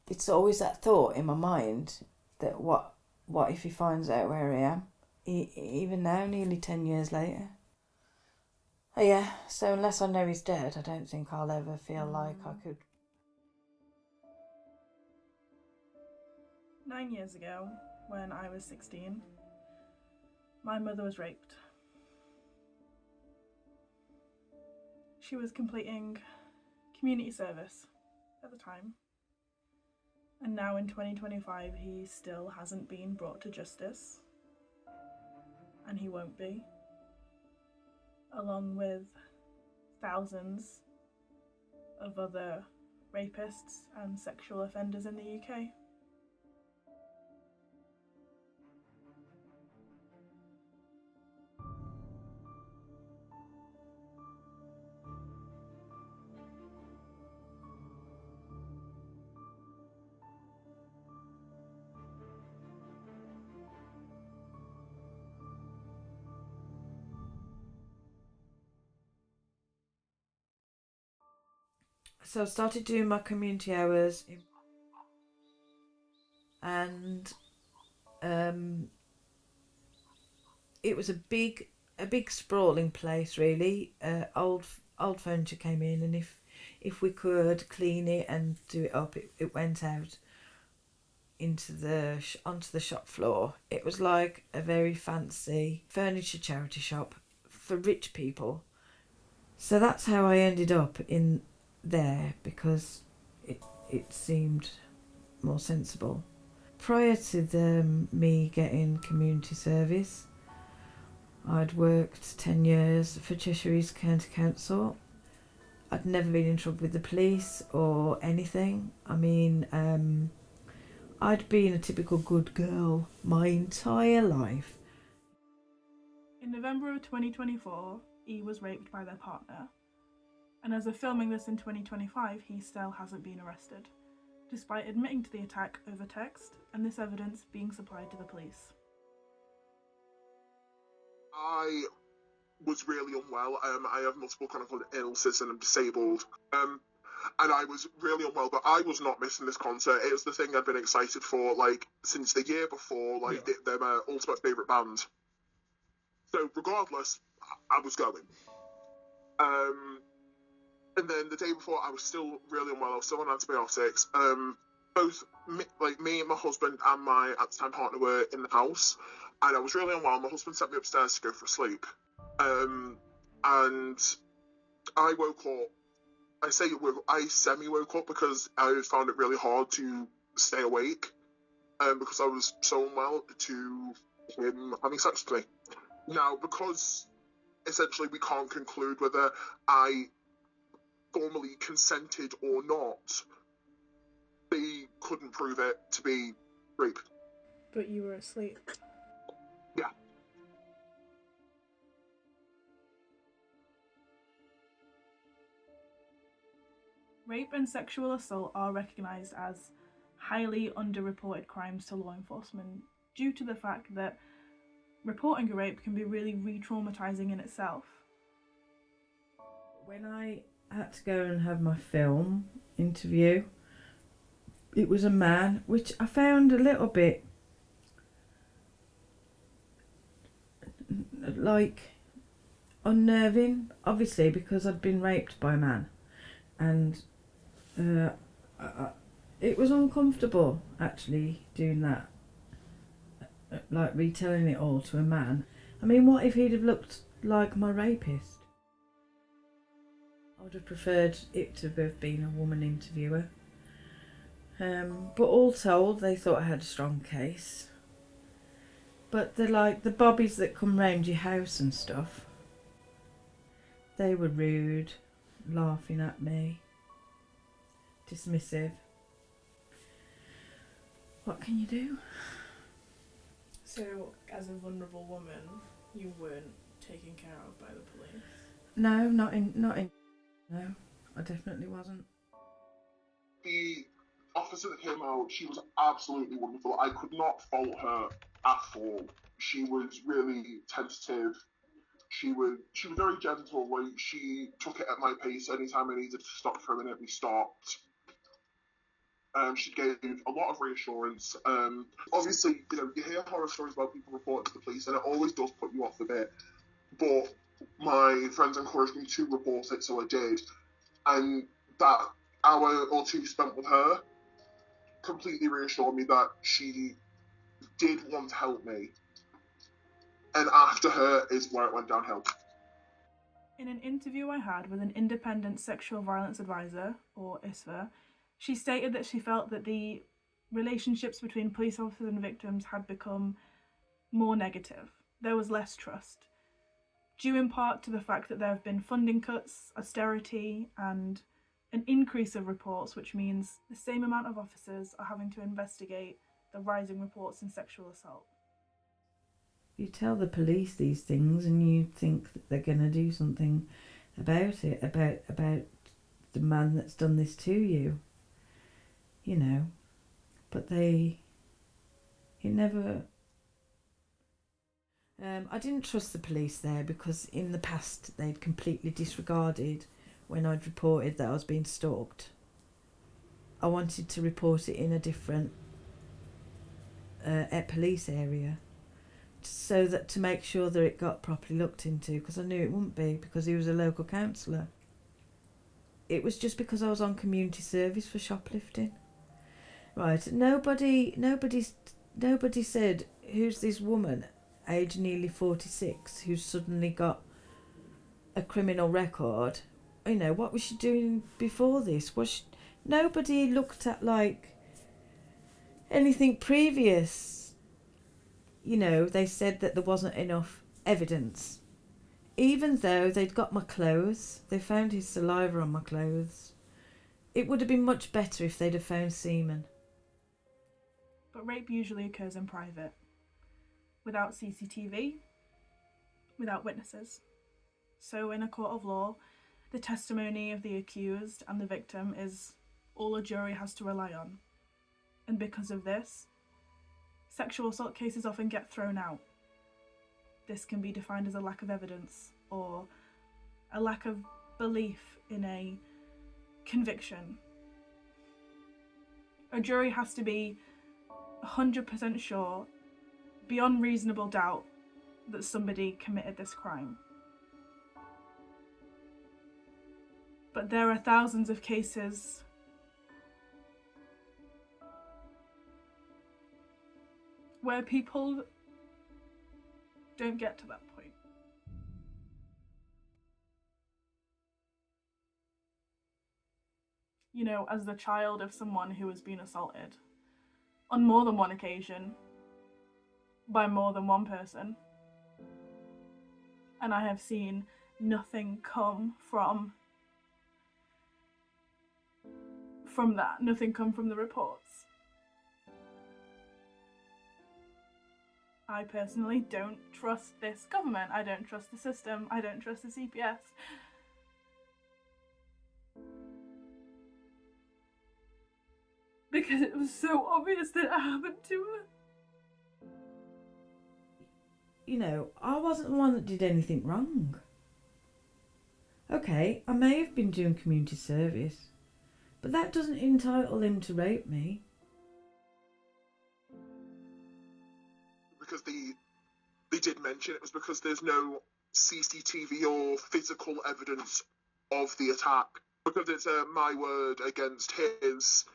It's always that thought in my mind that what if he finds out where I am? Even now, nearly 10 years later. Oh, yeah, so unless I know he's dead, I don't think I'll ever feel like I could. 9 years ago, when I was 16, my mother was raped. She was completing community service at the time, and now in 2025 he still hasn't been brought to justice, and he won't be, along with thousands of other rapists and sexual offenders in the UK. So I started doing my community hours, and um, it was a big sprawling place really. Old furniture came in, and if we could clean it and do it up, it went out onto the shop floor. It was like a very fancy furniture charity shop for rich people. So that's how I ended up in there, because it seemed more sensible. Prior to me getting community service, I'd worked 10 years for Cheshire East County Council. I'd never been in trouble with the police or anything. I mean, I'd been a typical good girl my entire life. In November of 2024, E was raped by their partner, and as of filming this in 2025, he still hasn't been arrested, despite admitting to the attack over text and this evidence being supplied to the police. I was really unwell. I have multiple chronic illnesses and I'm disabled. And I was really unwell, but I was not missing this concert. It was the thing I'd been excited for, like, since the year before, like, yeah. They're my ultimate favourite band. So, regardless, I was going. And then the day before, I was still really unwell. I was still on antibiotics. Both me and my husband and my at the time partner were in the house, and I was really unwell. My husband sent me upstairs to go for a sleep, and I woke up. I semi woke up because I found it really hard to stay awake, because I was so unwell to him having sex with me. Now, because essentially we can't conclude whether I formally consented or not, they couldn't prove it to be rape. But you were asleep. Yeah. Rape and sexual assault are recognised as highly underreported crimes to law enforcement due to the fact that reporting a rape can be really re-traumatising in itself. When I had to go and have my film interview, it was a man, which I found a little bit like unnerving, obviously, because I'd been raped by a man, and it was uncomfortable actually doing that, like retelling it all to a man. I mean, what if he'd have looked like my rapist? I would have preferred it to have been a woman interviewer. But all told, they thought I had a strong case. But they're like the bobbies that come round your house and stuff. They were rude, laughing at me, dismissive. What can you do? So, as a vulnerable woman, you weren't taken care of by the police? No, not in. No, I definitely wasn't. The officer that came out, she was absolutely wonderful. I could not fault her at all. She was really tentative. She was very gentle. Like, she took it at my pace. Anytime I needed to stop for a minute, we stopped. She gave a lot of reassurance. Obviously, you hear horror stories about people reporting to the police, and it always does put you off a bit. But my friends encouraged me to report it, so I did. And that hour or two spent with her completely reassured me that she did want to help me. And after her is where it went downhill. In an interview I had with an independent sexual violence advisor, or ISVA, she stated that she felt that the relationships between police officers and victims had become more negative. There was less trust, due in part to the fact that there have been funding cuts, austerity, and an increase of reports, which means the same amount of officers are having to investigate the rising reports in sexual assault. You tell the police these things and you think that they're going to do something about it, about the man that's done this to you, but it never... I didn't trust the police there because in the past they'd completely disregarded when I'd reported that I was being stalked. I wanted to report it in a different police area, so that to make sure that it got properly looked into, because I knew it wouldn't be, because he was a local councillor. It was just because I was on community service for shoplifting. Right, nobody said, who's this woman, aged nearly 46, who's suddenly got a criminal record? What was she doing before this? Nobody looked at anything previous. They said that there wasn't enough evidence. Even though they'd got my clothes, they found his saliva on my clothes. It would have been much better if they'd have found semen. But rape usually occurs in private, without CCTV, without witnesses. So in a court of law, the testimony of the accused and the victim is all a jury has to rely on. And because of this, sexual assault cases often get thrown out. This can be defined as a lack of evidence or a lack of belief in a conviction. A jury has to be 100% sure, beyond reasonable doubt, that somebody committed this crime. But there are thousands of cases where people don't get to that point. As the child of someone who has been assaulted on more than one occasion by more than one person, and I have seen nothing come from that, nothing come from the reports. I personally don't trust this government. I don't trust the system. I don't trust the CPS. Because it was so obvious that it happened to her. I wasn't the one that did anything wrong. Okay, I may have been doing community service, but that doesn't entitle him to rape me. Because they did mention it was because there's no CCTV or physical evidence of the attack. Because it's my word against his,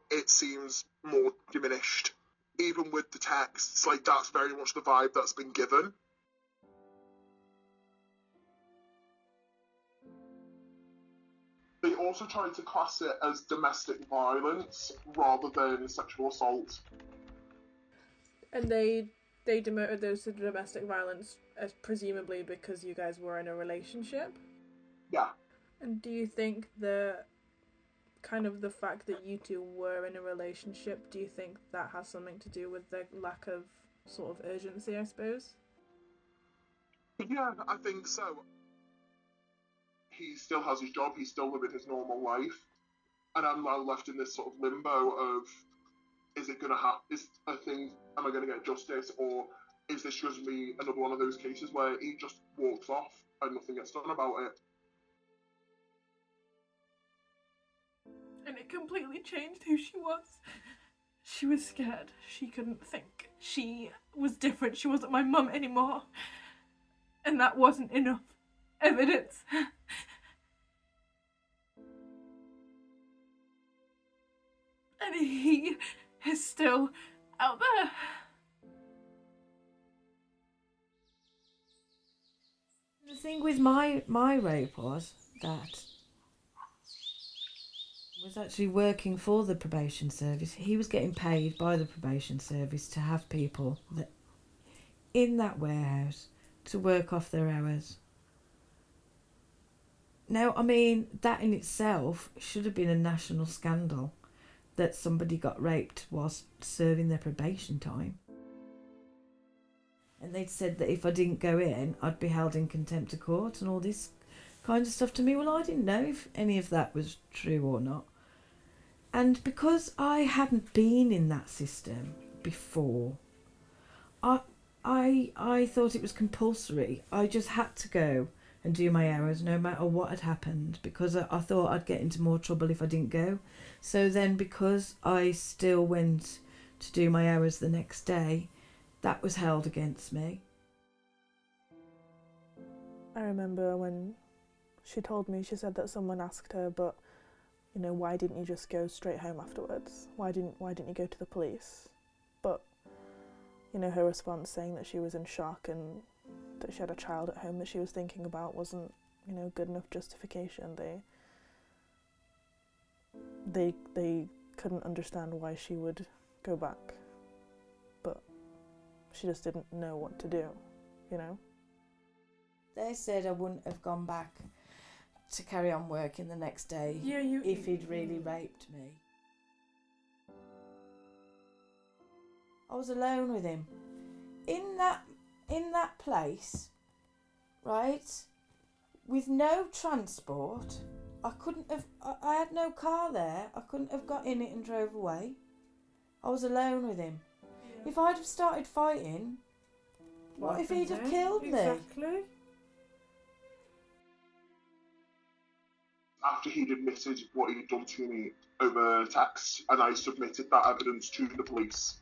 it seems more diminished. Even with the texts, that's very much the vibe that's been given. They also tried to class it as domestic violence rather than sexual assault. And they demoted those to domestic violence as presumably because you guys were in a relationship? Yeah. And do you think the fact that you two were in a relationship, do you think that has something to do with the lack of sort of urgency, I suppose? Yeah, I think so. He still has his job, he's still living his normal life, and I'm now left in this sort of limbo of, is it going to happen? Am I going to get justice, or is this just me another one of those cases where he just walks off and nothing gets done about it? And it completely changed who she was. She was scared. She couldn't think. She was different. She wasn't my mum anymore. And that wasn't enough evidence. And he is still out there. The thing with my rape was that I was actually working for the probation service. He was getting paid by the probation service to have people that in that warehouse to work off their hours. Now, I mean, that in itself should have been a national scandal that somebody got raped whilst serving their probation time. And they'd said that if I didn't go in, I'd be held in contempt of court and all this kind of stuff to me. Well, I didn't know if any of that was true or not. And because I hadn't been in that system before, I thought it was compulsory. I just had to go and do my hours no matter what had happened, because I thought I'd get into more trouble if I didn't go. So then, because I still went to do my hours the next day, that was held against me. I remember when she told me, she said that someone asked her, but, you know, why didn't you just go straight home afterwards? Why didn't you go to the police? But, you know, her response saying that she was in shock and that she had a child at home that she was thinking about wasn't, you know, good enough justification. They couldn't understand why she would go back, but she just didn't know what to do, you know? They said I wouldn't have gone back to carry on working the next day if he'd really raped me. I was alone with him. In that place, right, with no transport. I had no car there. I couldn't have got in it and drove away. I was alone with him. Yeah. If I'd have started fighting, what if he'd have killed me? Exactly. After he'd admitted what he'd done to me over text, and I submitted that evidence to the police.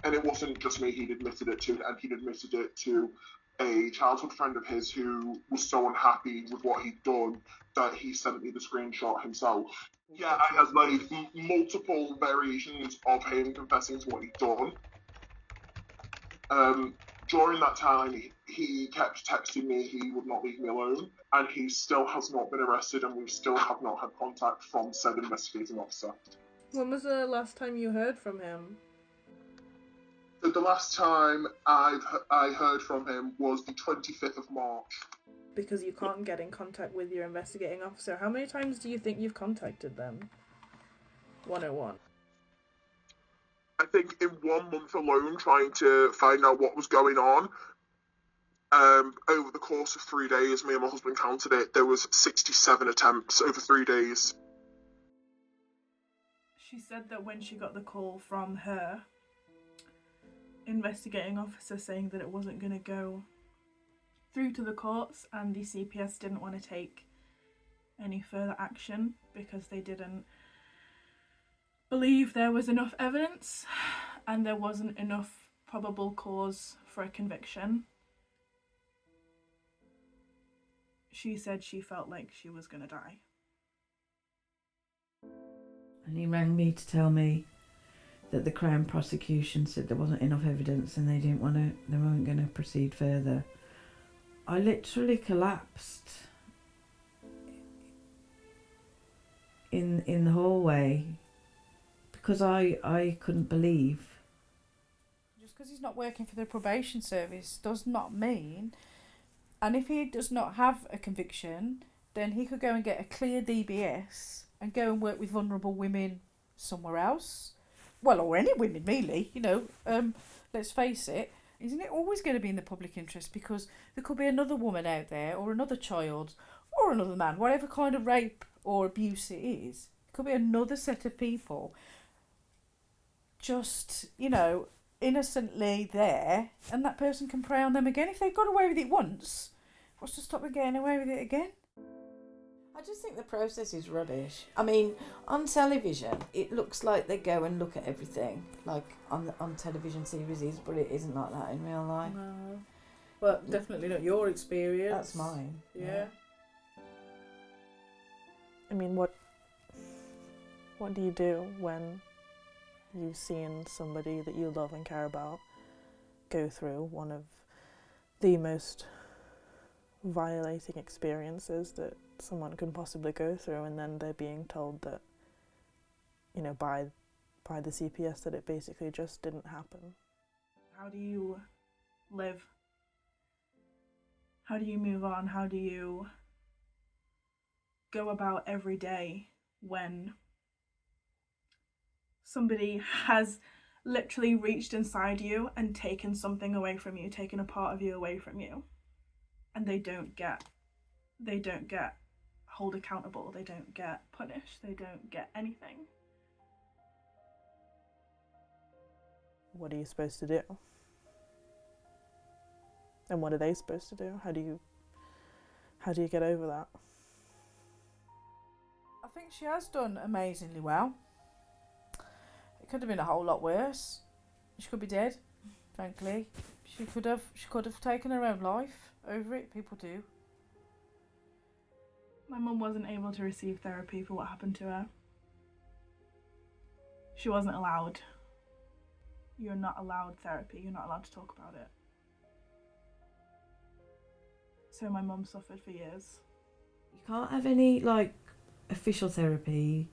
And it wasn't just me he'd admitted it to, and he'd admitted it to a childhood friend of his who was so unhappy with what he'd done that he sent me the screenshot himself. Yeah, I had like multiple variations of him confessing to what he'd done. During that time, he kept texting me he would not leave me alone, and he still has not been arrested, and we still have not had contact from said investigating officer. When was the last time you heard from him? The last time I heard from him was the 25th of March. Because you can't get in contact with your investigating officer. How many times do you think you've contacted them? 101. I think in 1 month alone, trying to find out what was going on, over the course of 3 days, me and my husband counted it, there was 67 attempts over 3 days. She said that when she got the call from her investigating officer saying that it wasn't going to go through to the courts, and the CPS didn't want to take any further action because they didn't believe there was enough evidence and there wasn't enough probable cause for a conviction. She said she felt like she was going to die. And he rang me to tell me that the Crown prosecution said there wasn't enough evidence and they weren't going to proceed further. I literally collapsed in the hallway because I couldn't believe. Just because he's not working for the probation service does not mean, and if he does not have a conviction, then he could go and get a clear DBS and go and work with vulnerable women somewhere else. Well, or any women really, you know, let's face it, isn't it always going to be in the public interest? Because there could be another woman out there, or another child, or another man, whatever kind of rape or abuse it is. It could be another set of people just, you know, innocently there, and that person can prey on them again. If they've got away with it once, what's to stop them getting away with it again? I just think the process is rubbish. I mean, on television, it looks like they go and look at everything, like on television series, but it isn't like that in real life. No. But definitely not your experience. That's mine. Yeah. I mean, what do you do when you've seen somebody that you love and care about go through one of the most violating experiences that someone can possibly go through, and then they're being told that, you know, by the CPS that it basically just didn't happen? How do you live? How do you move on? How do you go about every day when somebody has literally reached inside you and taken something away from you, taken a part of you away from you, and they don't get held accountable, they don't get punished, they don't get anything? What are you supposed to do? And what are they supposed to do? How do you get over that? I think she has done amazingly well. It could have been a whole lot worse. She could be dead, frankly. She could have taken her own life over it. People do. My mum wasn't able to receive therapy for what happened to her. She wasn't allowed. You're not allowed therapy. You're not allowed to talk about it. So my mum suffered for years. You can't have any, like, official therapy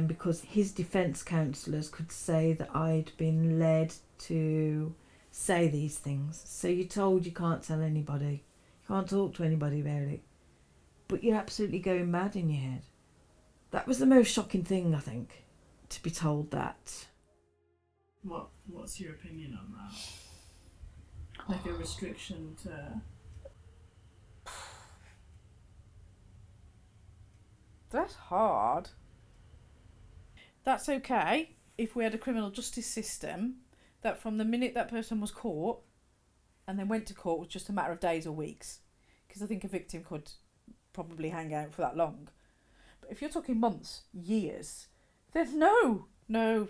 because his defence counsellors could say that I'd been led to say these things. So you're told you can't tell anybody. You can't talk to anybody about it. But you're absolutely going mad in your head. That was the most shocking thing, I think, to be told that. What's your opinion on that? Like a restriction to... That's hard. That's okay if we had a criminal justice system that from the minute that person was caught and then went to court was just a matter of days or weeks. Because I think a victim could probably hang out for that long. But if you're talking months, years, then no,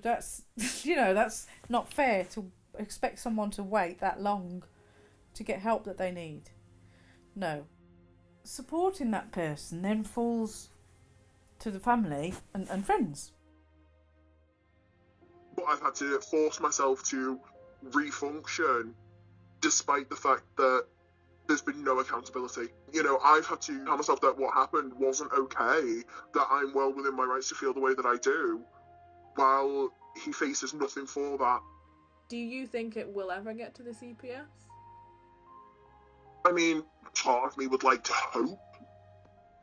that's, that's not fair to expect someone to wait that long to get help that they need. No. Supporting that person then falls to the family and friends. But I've had to force myself to refunction despite the fact that there's been no accountability. I've had to tell myself that what happened wasn't okay, that I'm well within my rights to feel the way that I do, while he faces nothing for that. Do you think it will ever get to the CPS? I mean, part of me would like to hope,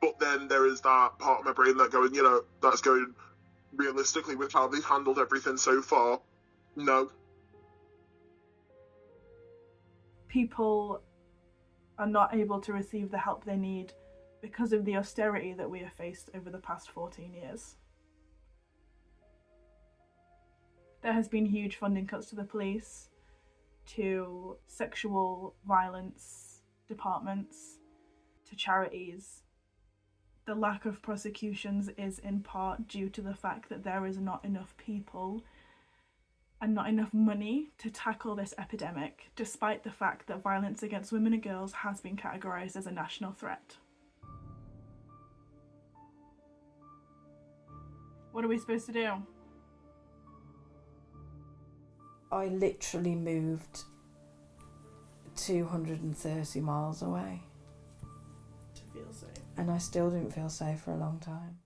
but then there is that part of my brain that going, that's going, realistically, with how they've handled everything so far, no. People are not able to receive the help they need because of the austerity that we have faced over the past 14 years. There has been huge funding cuts to the police, to sexual violence departments, to charities. The lack of prosecutions is in part due to the fact that there is not enough people and not enough money to tackle this epidemic, despite the fact that violence against women and girls has been categorised as a national threat. What are we supposed to do? I literally moved 230 miles away. To feel safe. And I still didn't feel safe for a long time.